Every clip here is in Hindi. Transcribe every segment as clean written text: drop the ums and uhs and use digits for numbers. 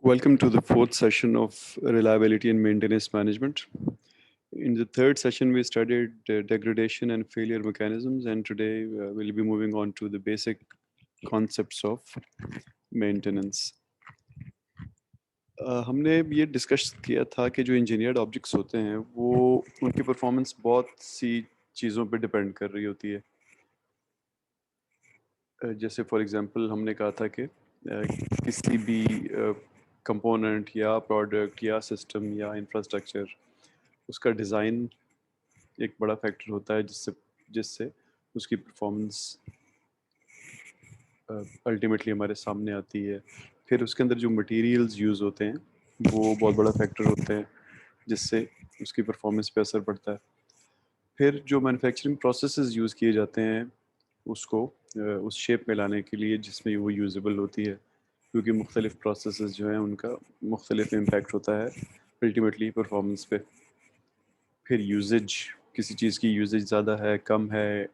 Welcome to the fourth session of Reliability and Maintenance Management. In the third session, we studied degradation and failure mechanisms, and today we'll be moving on to the basic concepts of maintenance. हमने ये डिस्कस किया था कि जो इंजीनियर्ड ऑब्जेक्ट्स होते हैं वो उनकी परफॉर्मेंस बहुत सी चीज़ों पे डिपेंड कर रही होती है। जैसे फॉर एग्जांपल हमने कहा था कि किसी भी कंपोनेंट या प्रोडक्ट या सिस्टम या इंफ्रास्ट्रक्चर उसका डिज़ाइन एक बड़ा फैक्टर होता है जिससे जिससे उसकी परफॉर्मेंस अल्टीमेटली हमारे सामने आती है। फिर उसके अंदर जो मटेरियल्स यूज़ होते हैं वो बहुत बड़ा फैक्टर होते हैं जिससे उसकी परफॉर्मेंस पे असर पड़ता है। फिर जो मैन्युफैक्चरिंग प्रोसेसेस यूज़ किए जाते हैं उसको उस शेप में लाने के लिए जिसमें वो यूजेबल होती है, क्योंकि मुख्तलिफ प्रोसेसेस जो हैं उनका मुख्तलिफ इम्पैक्ट होता है अल्टीमेटली परफॉर्मेंस पे। फिर यूजेज, किसी चीज़ की यूजेज ज़्यादा है, कम है,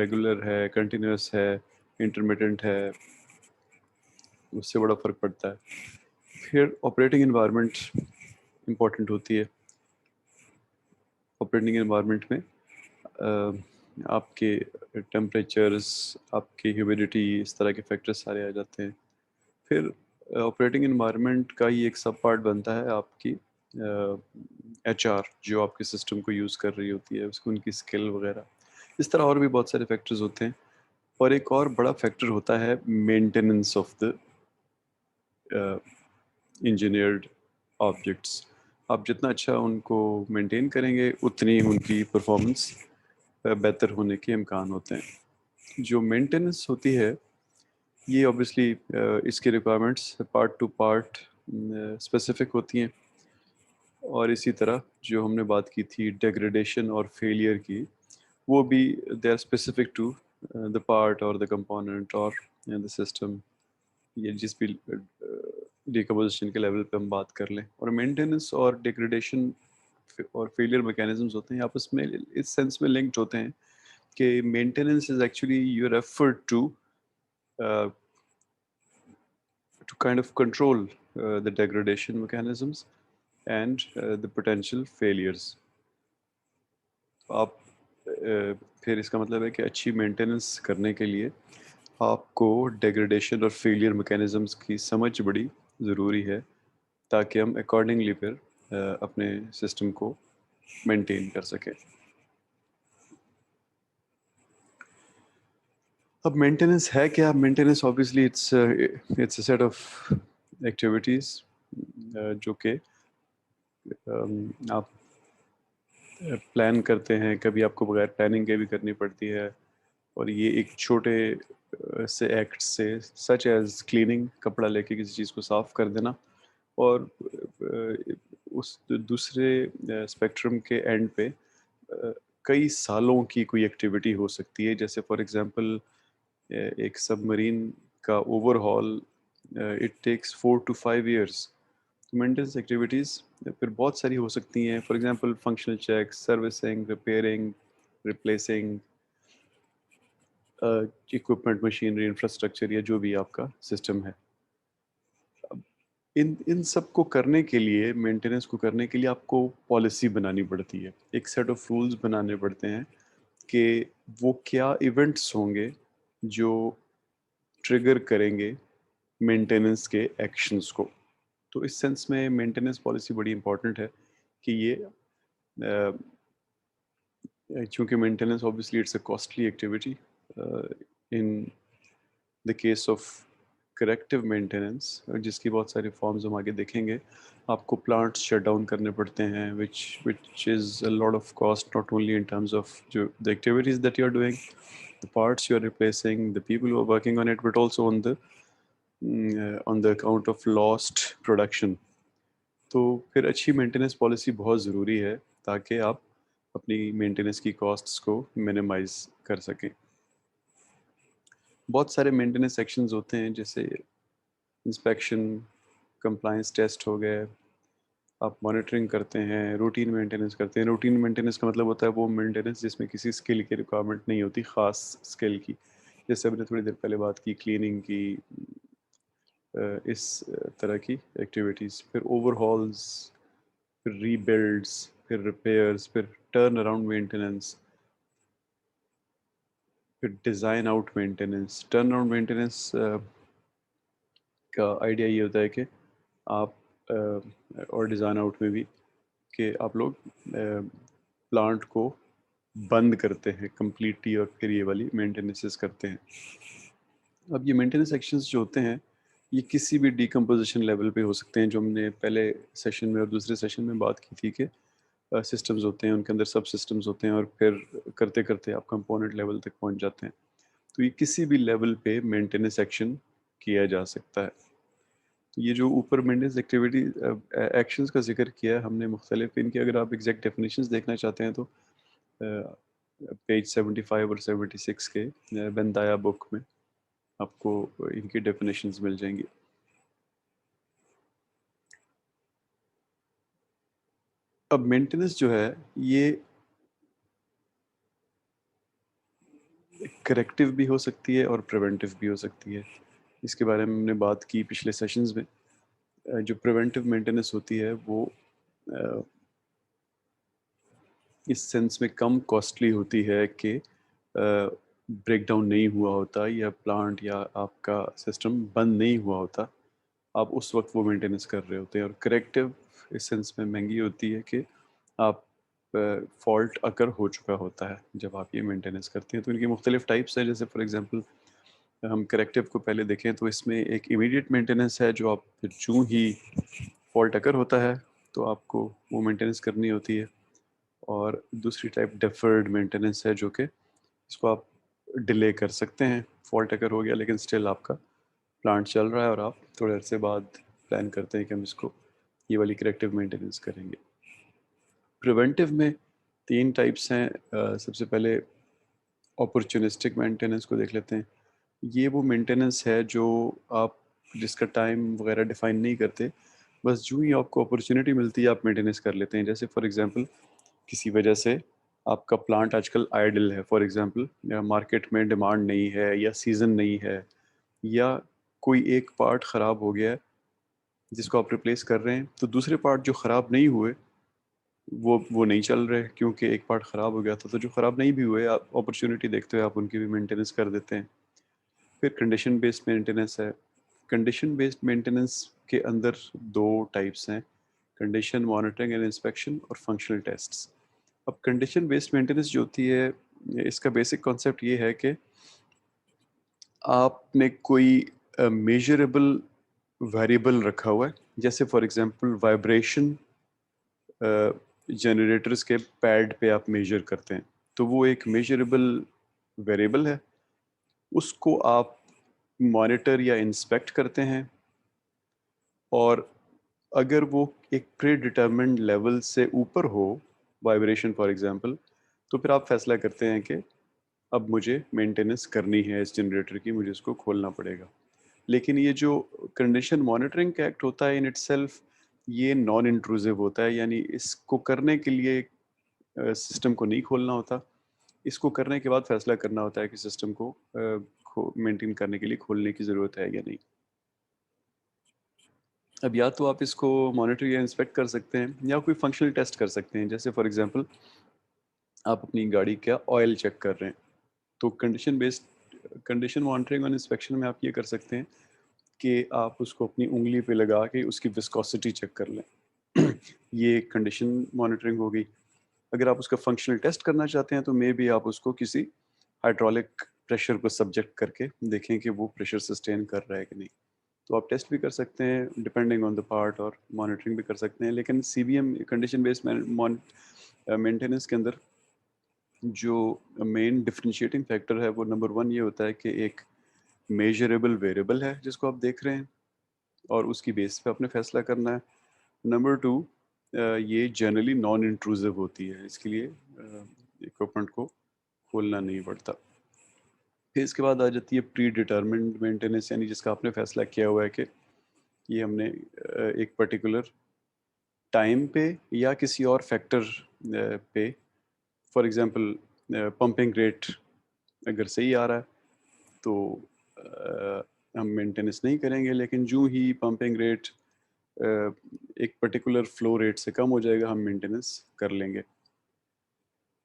रेगुलर है, कंटिन्यूस है, इंटरमिटेंट है, उससे बड़ा फ़र्क पड़ता है। फिर ऑपरेटिंग इन्वायरमेंट इम्पॉर्टेंट होती है। ऑपरेटिंग इन्वायरमेंट में आपके टेम्परेचर्स, आपकी ह्यूमिडिटी, इस तरह के फैक्टर्स सारे आ जाते हैं। फिर ऑपरेटिंग इन्वायरमेंट का ही एक सब पार्ट बनता है आपकी एचआर, जो आपके सिस्टम को यूज़ कर रही होती है, उसकी उनकी स्किल वगैरह। इस तरह और भी बहुत सारे फैक्टर्स होते हैं। और एक और बड़ा फैक्टर होता है maintenance of the engineered objects. आप जितना अच्छा उनको मेंटेन करेंगे उतनी उनकी परफॉर्मेंस बेहतर होने के इम्कान होते हैं। जो मेंटेनेंस होती है ये ऑब्वियसली इसकी requirements part two part specific होती हैं। और इसी तरह जो हमने बात की थी डेग्रेडेशन और फेलियर की, वो भी they are specific to the part और द कंपोनेंट और द सिस्टम, ये जिस भी डिकम्पोजिशन के लेवल पे हम बात कर लें। और मेंटेनेंस और डिग्रेडेशन और फेलियर मैकेनिज्म्स होते हैं आपस में इस सेंस में लिंक्ड होते हैं कि maintenance is actually your effort to kind of control the degradation mechanisms and the potential failures. आप फिर इसका मतलब है कि अच्छी मेंटेनेंस करने के लिए आपको डेग्रेडेशन और फेलियर मैकेनिज्म्स की समझ बड़ी ज़रूरी है, ताकि हम अकॉर्डिंगली फिर अपने सिस्टम को मेंटेन कर सकें। अब मेंटेनेंस है क्या? Maintenance obviously it's a set of activities जो कि आप प्लान करते हैं, कभी आपको बगैर प्लानिंग के भी करनी पड़ती है। और ये एक छोटे से एक्ट से, सच एज क्लीनिंग, कपड़ा लेके किसी चीज़ को साफ़ कर देना, और उस दूसरे स्पेक्ट्रम के एंड पे कई सालों की कोई एक्टिविटी हो सकती है। जैसे फॉर एग्जांपल एक सबमरीन का overhaul, it takes 4 to 5 years। तो मेंटेनेंस एक्टिविटीज़ फिर बहुत सारी हो सकती हैं। For example functional check, servicing, repairing, replacing equipment, machinery, infrastructure या जो भी आपका सिस्टम है। अब इन इन सब को करने के लिए, मेंटेनेंस को करने के लिए आपको पॉलिसी बनानी पड़ती है, एक सेट ऑफ रूल्स बनाने पड़ते हैं कि वो क्या इवेंट्स होंगे जो ट्रिगर करेंगे मेंटेनेंस के एक्शंस को। तो इस सेंस में मेंटेनेंस पॉलिसी बड़ी इंपॉर्टेंट है कि ये चूँकि maintenance obviously it's a costly activity. In the case of corrective maintenance, जिसकी बहुत सारी फॉर्म्स हम आगे देखेंगे, आपको प्लांट्स शट डाउन करने पड़ते हैं, which is a lot of cost, not only in terms of the activities that you're doing, the parts you're replacing, the people who are working on it, but also on the account of lost production. तो फिर अच्छी मेंटेनेंस पॉलिसी बहुत ज़रूरी है ताकि आप अपनी मेंटेनेंस की कॉस्ट्स को मिनिमाइज कर सकें। बहुत सारे मेंटेनेंस सेक्शंस होते हैं, जैसे इंस्पेक्शन, कंप्लायंस टेस्ट हो गए, आप मॉनिटरिंग करते हैं, रूटीन मेंटेनेंस करते हैं। रूटीन मेंटेनेंस का मतलब होता है वो मेंटेनेंस जिसमें किसी स्किल की रिक्वायरमेंट नहीं होती, ख़ास स्किल की। जैसे हमने थोड़ी देर पहले बात की क्लीनिंग की, इस तरह की एक्टिविटीज़, फिर ओवरहॉल्स, फिर रीबिल्ड्स, फिर रिपेयर्स, फिर टर्न अराउंड मेंटेनेंस, फिर design out maintenance. Turn around maintenance का आइडिया ये होता है कि आप और डिज़ाइन आउट में भी कि आप लोग प्लांट को बंद करते हैं कम्प्लीटली और फिर ये वाली मेंटेनेंसेस करते हैं। अब ये मेंटेनेंस एक्शंस जो होते हैं ये किसी भी डिकम्पोजिशन लेवल पे हो सकते हैं, जो हमने पहले सेशन में और दूसरे सेशन में बात की थी कि सिस्टम्स होते हैं, उनके अंदर सब सिस्टम्स होते हैं और फिर करते करते आप कंपोनेंट लेवल तक पहुंच जाते हैं। तो ये किसी भी लेवल पे मेंटेनेंस एक्शन किया जा सकता है। तो ये जो ऊपर मेंटेनेंस एक्टिविटी एक्शंस का जिक्र किया है हमने मुख्तलिफ, इनकी अगर आप एग्जैक्ट डेफिनेशंस देखना चाहते हैं तो पेज 75 और 76 के बेंदाया बुक में आपको इनकी डेफिनेशंस मिल जाएंगी। अब मेंटेनेंस जो है ये करेक्टिव भी हो सकती है और प्रिवेंटिव भी हो सकती है। इसके बारे में हमने बात की पिछले सेशंस में। जो प्रिवेंटिव मेंटेनेंस होती है वो अ, इस सेंस में कम कॉस्टली होती है कि ब्रेक डाउन नहीं हुआ होता या प्लांट या आपका सिस्टम बंद नहीं हुआ होता, आप उस वक्त वो मेंटेनेंस कर रहे होते हैं। और करेक्टिव इस सेंस में महंगी होती है कि आप फॉल्ट अकर हो चुका होता है जब आप ये मेंटेनेंस करते हैं। तो इनकी मुख्तलिफ टाइप्स हैं। जैसे फॉर एग्जांपल हम करेक्टिव को पहले देखें तो इसमें एक इमीडिएट मेंटेनेंस है, जो आप जो ही फॉल्ट अकर होता है तो आपको वो मेंटेनेंस करनी होती है। और दूसरी टाइप डेफर्ड मेंटेनेंस है, जो कि इसको आप डिले कर सकते हैं। फॉल्ट अगर हो गया लेकिन स्टिल आपका प्लांट चल रहा है और आप थोड़े अरसे बाद प्लान करते हैं कि हम इसको ये वाली करेक्टिव मेंटेनेंस करेंगे। प्रिवेंटिव में तीन टाइप्स हैं। सबसे पहले अपॉर्चुनिस्टिक मेंटेनेंस को देख लेते हैं। ये वो मेंटेनेंस है जो आप जिसका टाइम वगैरह डिफाइन नहीं करते, बस जो ही आपको अपॉर्चुनिटी मिलती है आप मेंटेनेंस कर लेते हैं। जैसे फॉर एग्जांपल किसी वजह से आपका प्लांट आजकल आइडल है, फॉर एग्जांपल या मार्केट में डिमांड नहीं है या सीज़न नहीं है या कोई एक पार्ट ख़राब हो गया है जिसको आप रिप्लेस कर रहे हैं, तो दूसरे पार्ट जो ख़राब नहीं हुए वो नहीं चल रहे क्योंकि एक पार्ट ख़राब हो गया था। तो जो ख़राब नहीं भी हुए आप अपॉर्चुनिटी देखते हुए आप उनकी भी मेंटेनेंस कर देते हैं। फिर कंडीशन बेस्ड मेंटेनेंस है। कंडीशन बेस्ड मेंटेनेंस के अंदर दो टाइप्स हैं, कंडीशन मॉनिटरिंग एंड इंस्पेक्शन और फंक्शनल टेस्ट्स। अब कंडीशन बेस्ड मेंटेनेंस जो होती है इसका बेसिक कॉन्सेप्ट ये है कि आपने कोई मेजरेबल वेरिएबल रखा हुआ है। जैसे फॉर एग्जांपल वाइब्रेशन जनरेटर्स के पैड पे आप मेजर करते हैं, तो वो एक मेजरेबल वेरिएबल है। उसको आप मॉनिटर या इंस्पेक्ट करते हैं और अगर वो एक प्री डिटरमिन्ड लेवल से ऊपर हो, वाइब्रेशन फॉर एग्जांपल, तो फिर आप फैसला करते हैं कि अब मुझे मेंटेनेंस करनी है इस जनरेटर की, मुझे इसको खोलना पड़ेगा। लेकिन ये जो कंडीशन मॉनिटरिंग का एक्ट होता है इन इटसेल्फ ये नॉन इंट्रूसिव होता है, यानी इसको करने के लिए सिस्टम को नहीं खोलना होता। इसको करने के बाद फैसला करना होता है कि सिस्टम को मेंटेन करने के लिए खोलने की ज़रूरत है या नहीं। अब या तो आप इसको मॉनिटर या इंस्पेक्ट कर सकते हैं या कोई फंक्शनल टेस्ट कर सकते हैं। जैसे फॉर एग्जांपल आप अपनी गाड़ी का ऑयल चेक कर रहे हैं, तो कंडीशन मॉनिटरिंग और इंस्पेक्शन में आप ये कर सकते हैं कि आप उसको अपनी उंगली पे लगा के उसकी विस्कोसिटी चेक कर लें। ये कंडीशन मॉनिटरिंग होगी। अगर आप उसका फंक्शनल टेस्ट करना चाहते हैं तो मे बी आप उसको किसी हाइड्रोलिक प्रेशर को सब्जेक्ट करके देखें कि वो प्रेशर सस्टेन कर रहा है कि नहीं। तो आप टेस्ट भी कर सकते हैं डिपेंडिंग ऑन द पार्ट और मॉनिटरिंग भी कर सकते हैं। लेकिन सीबीएम कंडीशन बेस्ड मेंटेनेंस के अंदर जो मेन डिफरेंशिएटिंग फैक्टर है वो नंबर वन ये होता है कि एक मेजरेबल वेरिएबल है जिसको आप देख रहे हैं और उसकी बेस पे आपने फैसला करना है। नंबर टू, ये जनरली नॉन इंट्रूसिव होती है, इसके लिए इक्विपमेंट को खोलना नहीं पड़ता। फिर इसके बाद आ जाती है प्री डिटर्मिन्ड मेंटेनेंस, यानी जिसका आपने फैसला किया हुआ है कि ये हमने एक पर्टिकुलर टाइम पे या किसी और फैक्टर पे, फॉर एग्जांपल पंपिंग रेट अगर सही आ रहा है तो हम मेंटेनेंस नहीं करेंगे, लेकिन जो ही पंपिंग रेट एक पर्टिकुलर फ्लो रेट से कम हो जाएगा, हम मेंटेनेंस कर लेंगे।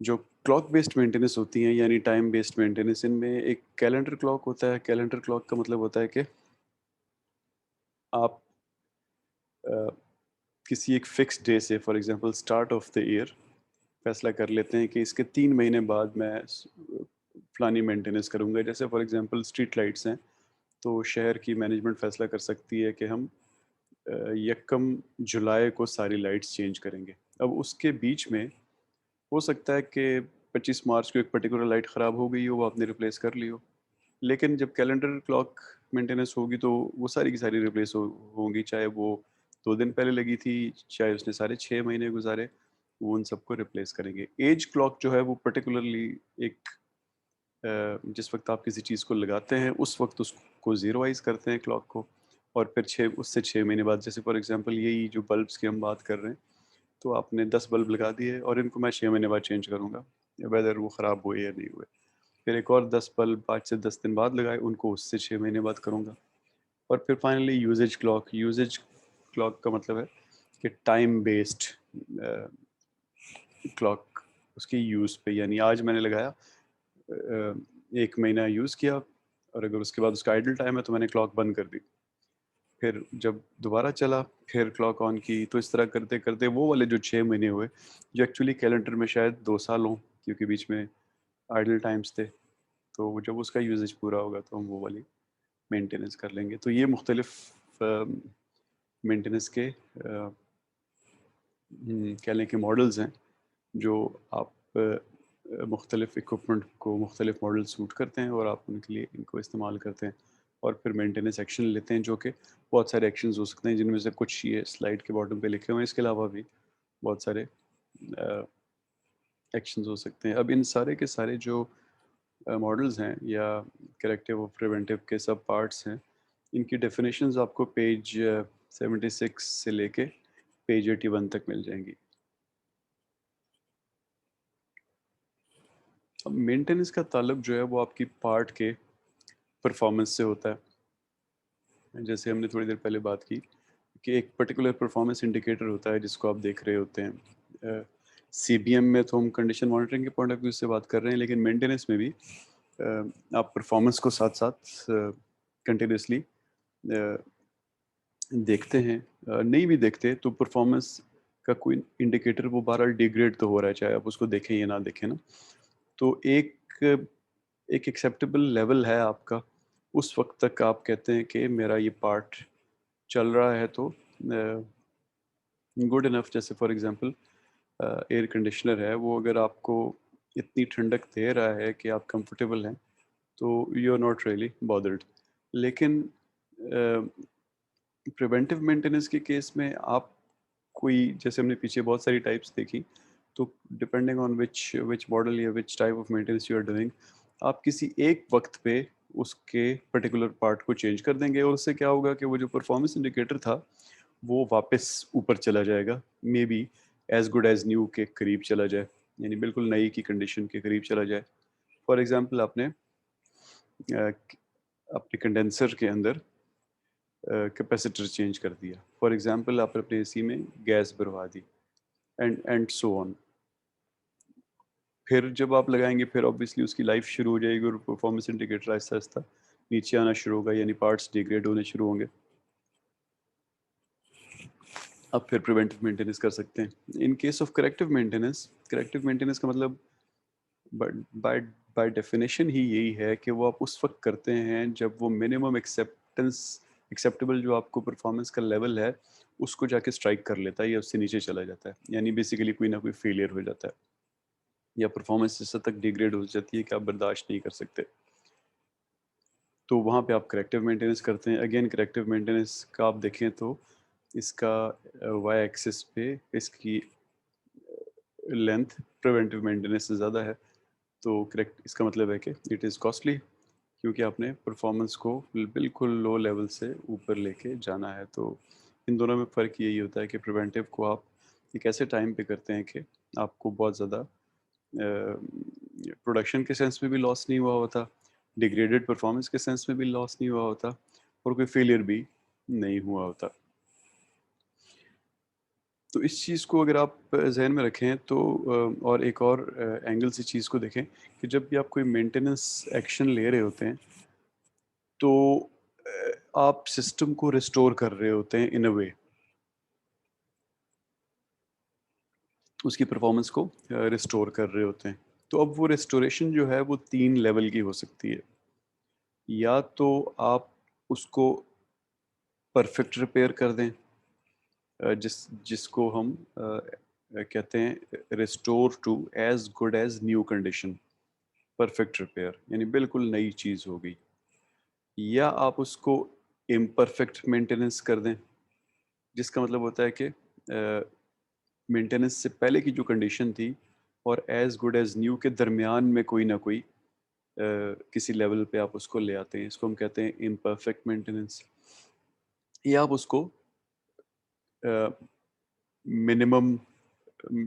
जो क्लॉक बेस्ड मेंटेनेंस होती हैं यानी टाइम बेस्ड मेंटेनेंस, इनमें एक कैलेंडर क्लॉक होता है। कैलेंडर क्लॉक का मतलब होता है कि आप अ, किसी एक फिक्स डे से, for example start of the year, फैसला कर लेते हैं कि इसके 3 महीने बाद मैं फलानी मेंटेनेंस करूंगा। जैसे फॉर एग्जांपल स्ट्रीट लाइट्स हैं, तो शहर की मैनेजमेंट फैसला कर सकती है कि हम यकम जुलाई को सारी लाइट्स चेंज करेंगे। अब उसके बीच में हो सकता है कि 25 मार्च को एक पर्टिकुलर लाइट ख़राब हो गई हो, वो आपने रिप्लेस कर ली हो। लेकिन जब कैलेंडर क्लॉक मेंटेनेंस होगी तो वो सारी की सारी रिप्लेस होंगी, चाहे वो 2 दिन पहले लगी थी, चाहे उसने सारे 6 महीने गुजारे, वो उन सबको रिप्लेस करेंगे। एज क्लॉक जो है वो पर्टिकुलरली एक जिस वक्त आप किसी चीज़ को लगाते हैं उस वक्त उसको ज़ीरोवाइज करते हैं क्लॉक को, और फिर 6 महीने बाद, जैसे फॉर एग्जांपल यही जो बल्ब्स की हम बात कर रहे हैं, तो आपने 10 बल्ब लगा दिए और इनको मैं 6 महीने बाद चेंज करूँगा, वेदर वो ख़राब हुए या नहीं हुए। फिर एक और 10 बल्ब 5 से 10 दिन बाद लगाए, उनको उससे 6 महीने बाद करूँगा। और फिर फाइनली यूजेज क्लॉक का मतलब है कि टाइम बेस्ड क्लॉक, उसकी यूज़ पे, यानी आज मैंने लगाया, 1 महीना यूज़ किया, और अगर उसके बाद उसका आइडल टाइम है तो मैंने क्लॉक बंद कर दी। फिर जब दोबारा चला, फिर क्लॉक ऑन की, तो इस तरह करते करते वो वाले जो 6 महीने हुए, जो एक्चुअली कैलेंडर में शायद 2 साल हों, क्योंकि बीच में आइडल टाइम्स थे, तो जब उसका यूजेज पूरा होगा तो हम वो वाली मेंटेनेंस कर लेंगे। तो ये मुख्तलिफ मेंटेनेंस के कह लें कि मॉडल्स हैं, जो आप मुख्तलिफ इक्विपमेंट को मुख्तलिफ मॉडल सूट करते हैं और आप उनके लिए इनको इस्तेमाल करते हैं, और फिर मेंटेनेंस एक्शन लेते हैं, जो कि बहुत सारे एक्शंस हो सकते हैं, जिनमें से कुछ ये स्लाइड के बॉटम पे लिखे हुए हैं। इसके अलावा भी बहुत सारे एक्शंस हो सकते हैं। अब इन सारे के सारे जो मॉडल्स हैं या करेक्टिव और प्रिवेंटिव के सब पार्ट्स हैं, इनकी डेफिनेशंस आपको पेज 76 से लेके पेज 81 तक मिल जाएंगी। अब मेंटेनेंस का ताल्लुक जो है वो आपकी पार्ट के परफॉर्मेंस से होता है। जैसे हमने थोड़ी देर पहले बात की कि एक पर्टिकुलर परफॉर्मेंस इंडिकेटर होता है जिसको आप देख रहे होते हैं। सीबीएम में तो हम कंडीशन मॉनिटरिंग के पॉइंट ऑफ व्यू से बात कर रहे हैं, लेकिन मेंटेनेंस में भी आप परफॉर्मेंस को साथ साथ कंटिन्यूसली देखते हैं। नहीं भी देखते तो परफॉर्मेंस का कोई इंडिकेटर वो बहरहाल डिग्रेड तो हो रहा है, चाहे आप उसको देखें या ना देखें ना। तो एक एक्सेप्टेबल लेवल है आपका, उस वक्त तक आप कहते हैं कि मेरा ये पार्ट चल रहा है, तो गुड इनफ। जैसे फॉर एग्जांपल एयर कंडीशनर है, वो अगर आपको इतनी ठंडक दे रहा है कि आप कंफर्टेबल हैं, तो you are not really bothered. लेकिन प्रिवेंटिव मेंटेनेंस के केस में आप कोई, जैसे हमने पीछे बहुत सारी टाइप्स देखी, तो डिपेंडिंग ऑन विच मॉडल या which type of maintenance you are doing, आप किसी एक वक्त पे उसके पर्टिकुलर पार्ट को चेंज कर देंगे, और उससे क्या होगा कि वो जो परफॉर्मेंस इंडिकेटर था वो वापस ऊपर चला जाएगा, may be as good as new के करीब चला जाए, यानी बिल्कुल नई की कंडीशन के करीब चला जाए। फॉर एग्जांपल आपने अपने कंडेंसर के अंदर कैपेसिटर चेंज कर दिया, फॉर एग्जांपल आपने अपने एसी में गैस भरवा दी, एंड सो ऑन। फिर जब आप लगाएंगे, फिर ऑब्वियसली उसकी लाइफ शुरू हो जाएगी और परफॉर्मेंस इंडिकेटर आहिस्ता आहिस्ता नीचे आना शुरू होगा, यानी पार्ट्स डिग्रेड होने शुरू होंगे। आप फिर प्रिवेंटिव मेंटेनेंस कर सकते हैं। इन केस ऑफ करेक्टिव मेंटेनेंस का मतलब बाय बाय डेफिनेशन ही यही है कि वो आप उस वक्त करते हैं जब वो मिनिमम एक्सेप्टेबल जो आपको परफॉर्मेंस का लेवल है उसको जाके स्ट्राइक कर लेता है या उससे नीचे चला जाता है, यानी बेसिकली कोई ना कोई फेलियर हो जाता है या परफॉर्मेंस इस हद तक डिग्रेड हो जाती है कि आप बर्दाश्त नहीं कर सकते। तो वहाँ पे आप करेक्टिव मेंटेनेंस करते हैं। अगेन करेक्टिव मेंटेनेंस का आप देखें तो इसका वाई एक्सिस पे इसकी लेंथ प्रिवेंटिव मेंटेनेंस से ज़्यादा है, तो करेक्ट इसका मतलब है कि इट इज़ कॉस्टली, क्योंकि आपने परफॉर्मेंस को बिल्कुल लो लेवल से ऊपर लेके जाना है। तो इन दोनों में फ़र्क यही होता है कि प्रिवेंटिव को आप एक ऐसे टाइम पे करते हैं कि आपको बहुत ज़्यादा प्रोडक्शन के सेंस में भी लॉस नहीं हुआ होता, डिग्रेडेड परफॉर्मेंस के सेंस में भी लॉस नहीं हुआ होता, और कोई फेलियर भी नहीं हुआ होता। तो इस चीज़ को अगर आप ज़हन में रखें तो और एक और एंगल से चीज़ को देखें कि जब भी आप कोई मेंटेनेंस एक्शन ले रहे होते हैं तो आप सिस्टम को रिस्टोर कर रहे होते हैं इन अ वे, उसकी परफॉर्मेंस को रिस्टोर कर रहे होते हैं। तो अब वो रिस्टोरेशन जो है वो 3 लेवल की हो सकती है। या तो आप उसको परफेक्ट रिपेयर कर दें, जिसको हम कहते हैं restore to as good as new condition, perfect repair यानी बिल्कुल नई चीज़ हो गई। या आप उसको इम्परफेक्ट मेंटेनेंस कर दें, जिसका मतलब होता है कि मेंटेनेंस से पहले की जो कंडीशन थी और एज गुड एज न्यू के दरमियान में कोई ना कोई किसी लेवल पे आप उसको ले आते हैं, इसको हम कहते हैं इम्परफेक्ट मेंटेनेंस। या आप उसको मिनिमम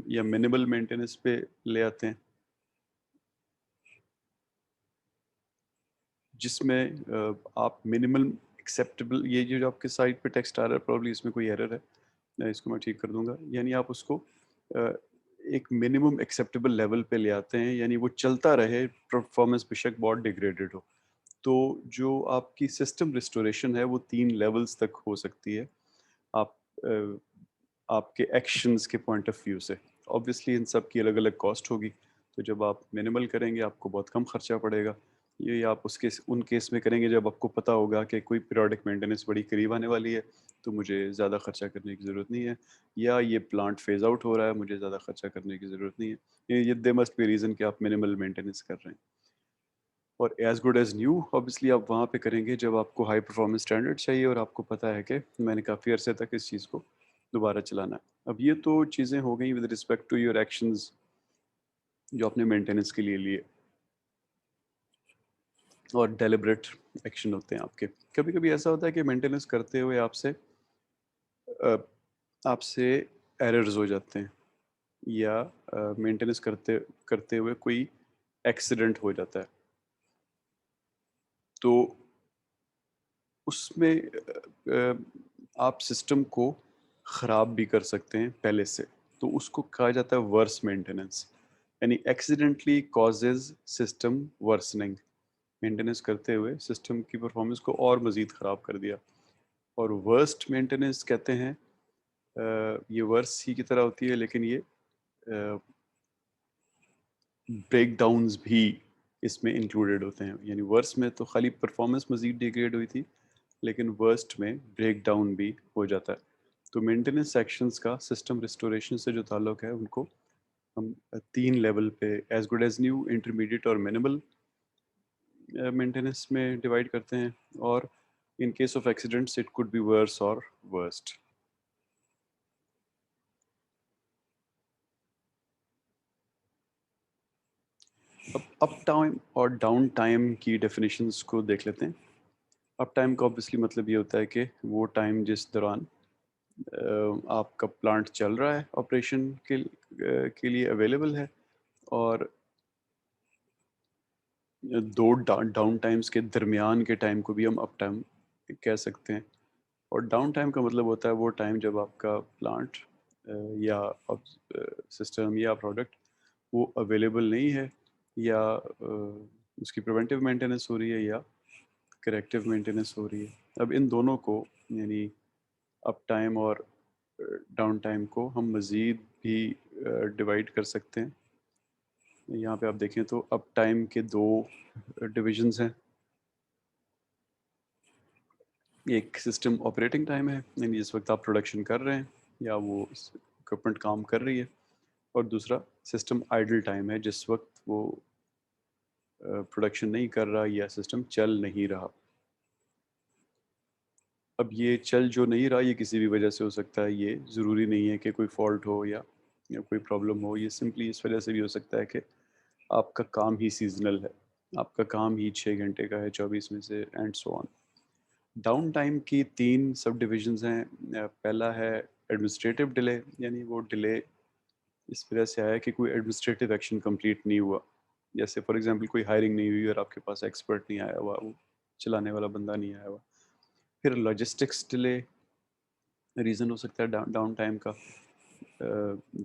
या मिनिमल मेंटेनेंस पे ले आते हैं, जिसमें आप मिनिमल एक्सेप्टेबल, ये जो आपके साइट पे टेक्स्ट आ रहा है प्रॉब्ली इसमें कोई एरर है, इसको मैं ठीक कर दूंगा। यानी आप उसको अ, एक मिनिमम एक्सेप्टेबल लेवल पे ले आते हैं, यानी वो चलता रहे, परफॉर्मेंस बेशक बहुत डिग्रेडेड हो। तो जो आपकी सिस्टम रिस्टोरेशन है वो 3 लेवल्स तक हो सकती है, आप आपके एक्शंस के पॉइंट ऑफ व्यू से। ऑब्वियसली इन सब की अलग अलग कॉस्ट होगी, तो जब आप मिनिमल करेंगे आपको बहुत कम खर्चा पड़ेगा। ये आप उसके उन केस में करेंगे जब आपको पता होगा कि कोई पीरियोडिक मेंटेनेंस बड़ी करीब आने वाली है, तो मुझे ज़्यादा खर्चा करने की ज़रूरत नहीं है। या ये प्लांट फेज आउट हो रहा है, मुझे ज़्यादा खर्चा करने की ज़रूरत नहीं है। ये दे मस्ट बी रीज़न कि आप मिनिमल मेंटेनेंस कर रहे हैं। और as good as new obviously आप वहाँ पे करेंगे जब आपको हाई परफॉर्मेंस स्टैंडर्ड चाहिए और आपको पता है कि मैंने काफ़ी अरसे तक इस चीज़ को दोबारा चलाना है। अब ये तो चीज़ें हो गई with respect to your actions जो आपने मेंटेनेंस के लिए लिए, और डेलिब्रेट एक्शन होते हैं आपके। कभी कभी ऐसा होता है कि मेंटेनेंस करते हुए आपसे अ, आपसे एरर्स हो जाते हैं, या मेंटेनेंस करते करते हुए कोई एक्सीडेंट हो जाता है, तो उसमें आप सिस्टम को ख़राब भी कर सकते हैं पहले से। तो उसको कहा जाता है वर्स मेंटेनेंस, यानी accidentally causes system worsening. Maintenance करते हुए सिस्टम की परफॉर्मेंस को और मज़ीद ख़राब कर दिया। और वर्स्ट मेंटेनेंस कहते हैं, ये वर्स ही की तरह होती है लेकिन ये ब्रेक डाउन्स भी इसमें इंक्लूडेड होते हैं। यानी वर्स में तो खाली परफॉर्मेंस मज़ीद डिग्रेड हुई थी, लेकिन वर्स्ट में ब्रेक डाउन भी हो जाता है। तो मेंटेनेंस सेक्शंस का सिस्टम रिस्टोरेशन से जो ताल्लुक है उनको हम 3 लेवल पे as good as new, intermediate और मिनिमल मेंटेनेंस में डिवाइड करते हैं। और in case of accidents it could be worse और वर्स्ट। अब अप टाइम और डाउन टाइम की डेफिनेशंस को देख लेते हैं। अप टाइम का ऑब्वियसली मतलब ये होता है कि वो टाइम जिस दौरान आपका प्लांट चल रहा है, ऑपरेशन के लिए अवेलेबल है। और दो डाउन टाइम्स के दरमियान के टाइम को भी हम अप टाइम कह सकते हैं। और डाउन टाइम का मतलब होता है वो टाइम जब आपका प्लांट या सिस्टम या प्रोडक्ट वो अवेलेबल नहीं है, या उसकी प्रिवेंटिव मेंटेनेंस हो रही है या करेक्टिव मेंटेनेंस हो रही है। अब इन दोनों को, यानी अप टाइम और डाउन टाइम को हम मज़ीद भी डिवाइड कर सकते हैं। यहाँ पे आप देखें तो अप टाइम के 2 डिविजन्स हैं। एक सिस्टम ऑपरेटिंग टाइम है, यानी जिस वक्त आप प्रोडक्शन कर रहे हैं या वो इक्विपमेंट काम कर रही है। और दूसरा सिस्टम आइडल टाइम है, जिस वक्त वो प्रोडक्शन नहीं कर रहा या सिस्टम चल नहीं रहा। अब ये चल जो नहीं रहा ये किसी भी वजह से हो सकता है, ये ज़रूरी नहीं है कि कोई फॉल्ट हो या कोई प्रॉब्लम हो। ये सिंपली इस वजह से भी हो सकता है कि आपका काम ही सीजनल है, आपका काम ही 6 घंटे का है 24 में से, and so on. Down time की 3 सब डिविजन्स हैं। पहला है एडमिनिस्ट्रेटिव डिले, यानी वो डिले इस वजह से आया कि कोई एडमिनिस्ट्रेटिव एक्शन कंप्लीट नहीं हुआ। जैसे फॉर एग्जांपल कोई हायरिंग नहीं हुई और आपके पास एक्सपर्ट नहीं आया हुआ, वो चलाने वाला बंदा नहीं आया हुआ। फिर लॉजिस्टिक्स डिले रीज़न हो सकता है डाउन टाइम का।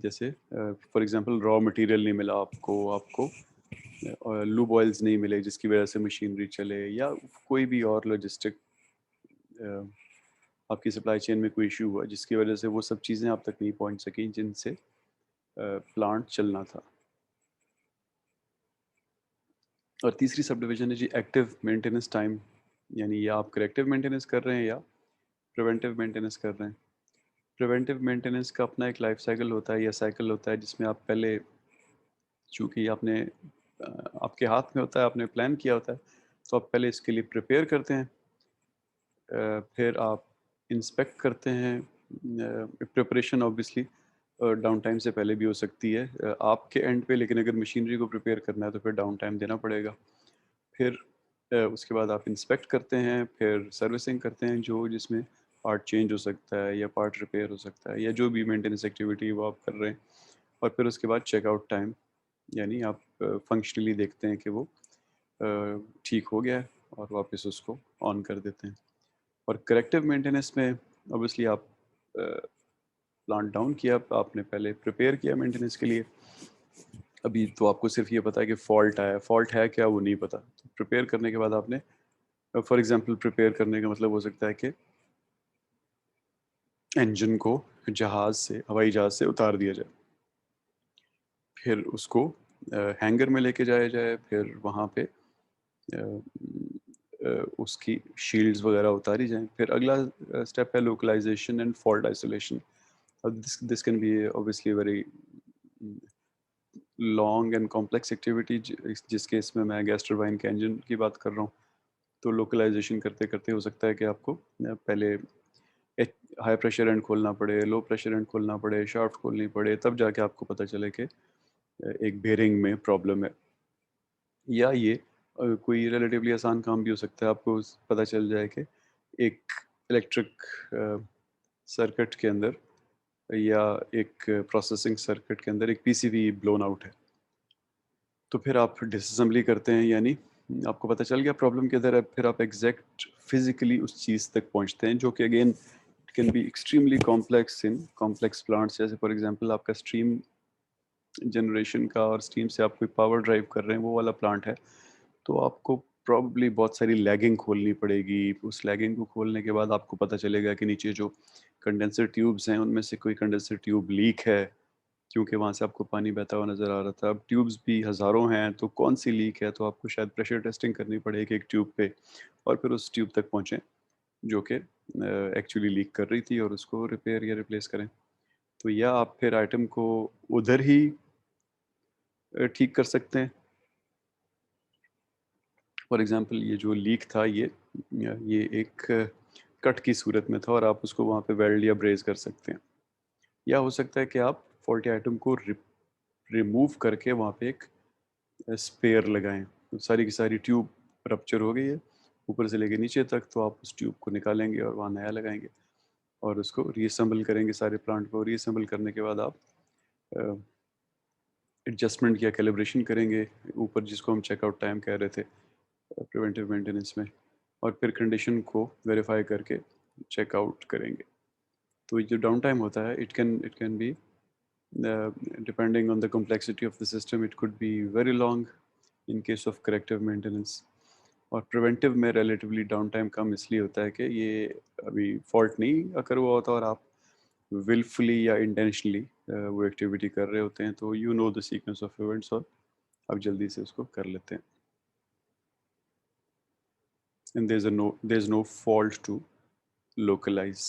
जैसे फॉर एग्जांपल रॉ मटेरियल नहीं मिला आपको आपको लूब ऑयल्स नहीं मिले जिसकी वजह से मशीनरी चले, या कोई भी और लॉजिस्टिक आपकी सप्लाई चेन में कोई इशू हुआ जिसकी वजह से वो सब चीज़ें आप तक नहीं पहुंच सकी जिनसे प्लांट चलना था। और तीसरी सब डिवीजन है जी एक्टिव मेंटेनेंस टाइम, यानी या आप करेक्टिव मेंटेनेंस कर रहे हैं या प्रिवेंटिव मेंटेनेंस कर रहे हैं। प्रिवेंटिव मेंटेनेंस का अपना एक लाइफ साइकिल होता है या साइकिल होता है जिसमें आप पहले, चूँकि आपने आपके हाथ में होता है, आपने प्लान किया होता है, तो आप पहले इसके लिए प्रिपेयर करते हैं। फिर आप इंस्पेक्ट करते हैं। प्रिपरेशन ऑब्वियसली डाउन टाइम से पहले भी हो सकती है आपके एंड पे, लेकिन अगर मशीनरी को प्रिपेयर करना है तो फिर डाउन टाइम देना पड़ेगा। फिर उसके बाद आप इंस्पेक्ट करते हैं, फिर सर्विसिंग करते हैं जो जिसमें पार्ट चेंज हो सकता है या पार्ट रिपेयर हो सकता है या जो भी मेंटेनेंस एक्टिविटी वो आप कर रहे हैं। और फिर उसके बाद चेकआउट टाइम, यानी आप फंक्शनली देखते हैं कि वो ठीक हो गया है और वापस उसको ऑन कर देते हैं। और करेक्टिव मेंटेनेंस में ऑब्वियसली आप प्लांट डाउन किया, आपने पहले प्रिपेयर किया मेंटेनेंस के लिए, अभी तो आपको सिर्फ ये पता है कि फॉल्ट है क्या वो नहीं पता। तो प्रिपेयर करने के बाद आपने, फॉर एग्जांपल प्रिपेयर करने का मतलब हो सकता है कि इंजन को जहाज़ से, हवाई जहाज़ से उतार दिया जाए, फिर उसको हैंगर में लेके जाया जाए, फिर वहाँ पे उसकी शील्ड्स वगैरह उतारी जाएं। फिर अगला स्टेप है लोकलाइजेशन एंड फॉल्ट आइसोलेशन। अब this can be obviously very long and complex activity, जिस केस में मैं गैस टरबाइन के इंजन की बात कर रहा हूँ। तो लोकलाइजेशन करते करते हो सकता है कि आपको पहले हाई प्रेशर एंड खोलना पड़े, लो प्रेशर एंड खोलना पड़े, शाफ्ट खोलनी पड़े, तब जाके आपको पता चले कि एक बेरिंग में प्रॉब्लम है। या ये कोई रिलेटिवली आसान काम भी हो सकता है, आपको पता चल जाए कि एक इलेक्ट्रिक सर्किट के अंदर या एक प्रोसेसिंग सर्किट के अंदर एक पीसीबी ब्लोन आउट है। तो फिर आप डिसअसेंबली करते हैं, यानी आपको पता चल गया प्रॉब्लम किधर है, फिर आप एग्जैक्ट फिजिकली उस चीज़ तक पहुंचते हैं जो कि again it can be extremely complex in complex plants. जैसे फॉर एग्जांपल आपका स्ट्रीम जनरेशन का और स्टीम से आप कोई पावर ड्राइव कर रहे हैं वो वाला प्लांट है, तो आपको प्रॉब्ली बहुत सारी लैगिंग खोलनी पड़ेगी। उस लैगिंग को खोलने के बाद आपको पता चलेगा कि नीचे जो कंडेंसर ट्यूब्स हैं उनमें से कोई कंडेंसर ट्यूब लीक है, क्योंकि वहाँ से आपको पानी बहता हुआ नज़र आ रहा था। अब ट्यूब्स भी हज़ारों हैं, तो कौन सी लीक है, तो आपको शायद प्रेशर टेस्टिंग करनी पड़ेगी एक ट्यूब पे, और फिर उस ट्यूब तक पहुँचें जो कि एक्चुअली लीक कर रही थी, और उसको रिपेयर या रिप्लेस करें। तो या आप फिर आइटम को उधर ही ठीक कर सकते हैं। फॉर एग्जांपल ये जो लीक था ये एक कट की सूरत में था और आप उसको वहाँ पे वेल्ड या ब्रेज कर सकते हैं। या हो सकता है कि आप फॉल्टी आइटम को रिमूव करके वहाँ पे एक स्पेयर लगाएं। तो सारी की सारी ट्यूब रप्चर हो गई है ऊपर से लेके नीचे तक, तो आप उस ट्यूब को निकालेंगे और वहाँ नया लगाएंगे और उसको रीअसेंबल करेंगे। सारे प्लांट को रीअसेंबल करने के बाद आप एडजस्टमेंट या कैलिब्रेशन करेंगे ऊपर, जिसको हम चेकआउट टाइम कह रहे थे प्रिवेंटिव मेंटेनेंस में, और फिर कंडीशन को वेरीफाई करके चेकआउट करेंगे। तो जो डाउन टाइम होता है it can be depending on the complexity of the system, it could be very long in case of corrective maintenance। और प्रिवेंटिव में रिलेटिवली डाउन टाइम कम इसलिए होता है कि ये अभी फॉल्ट नहीं अगर हुआ होता और आप विलफुली या इंटेंशनली वो एक्टिविटी कर रहे होते हैं, तो you know the sequence of events और आप जल्दी से उसको कर लेते हैं। And there is no fault to localize।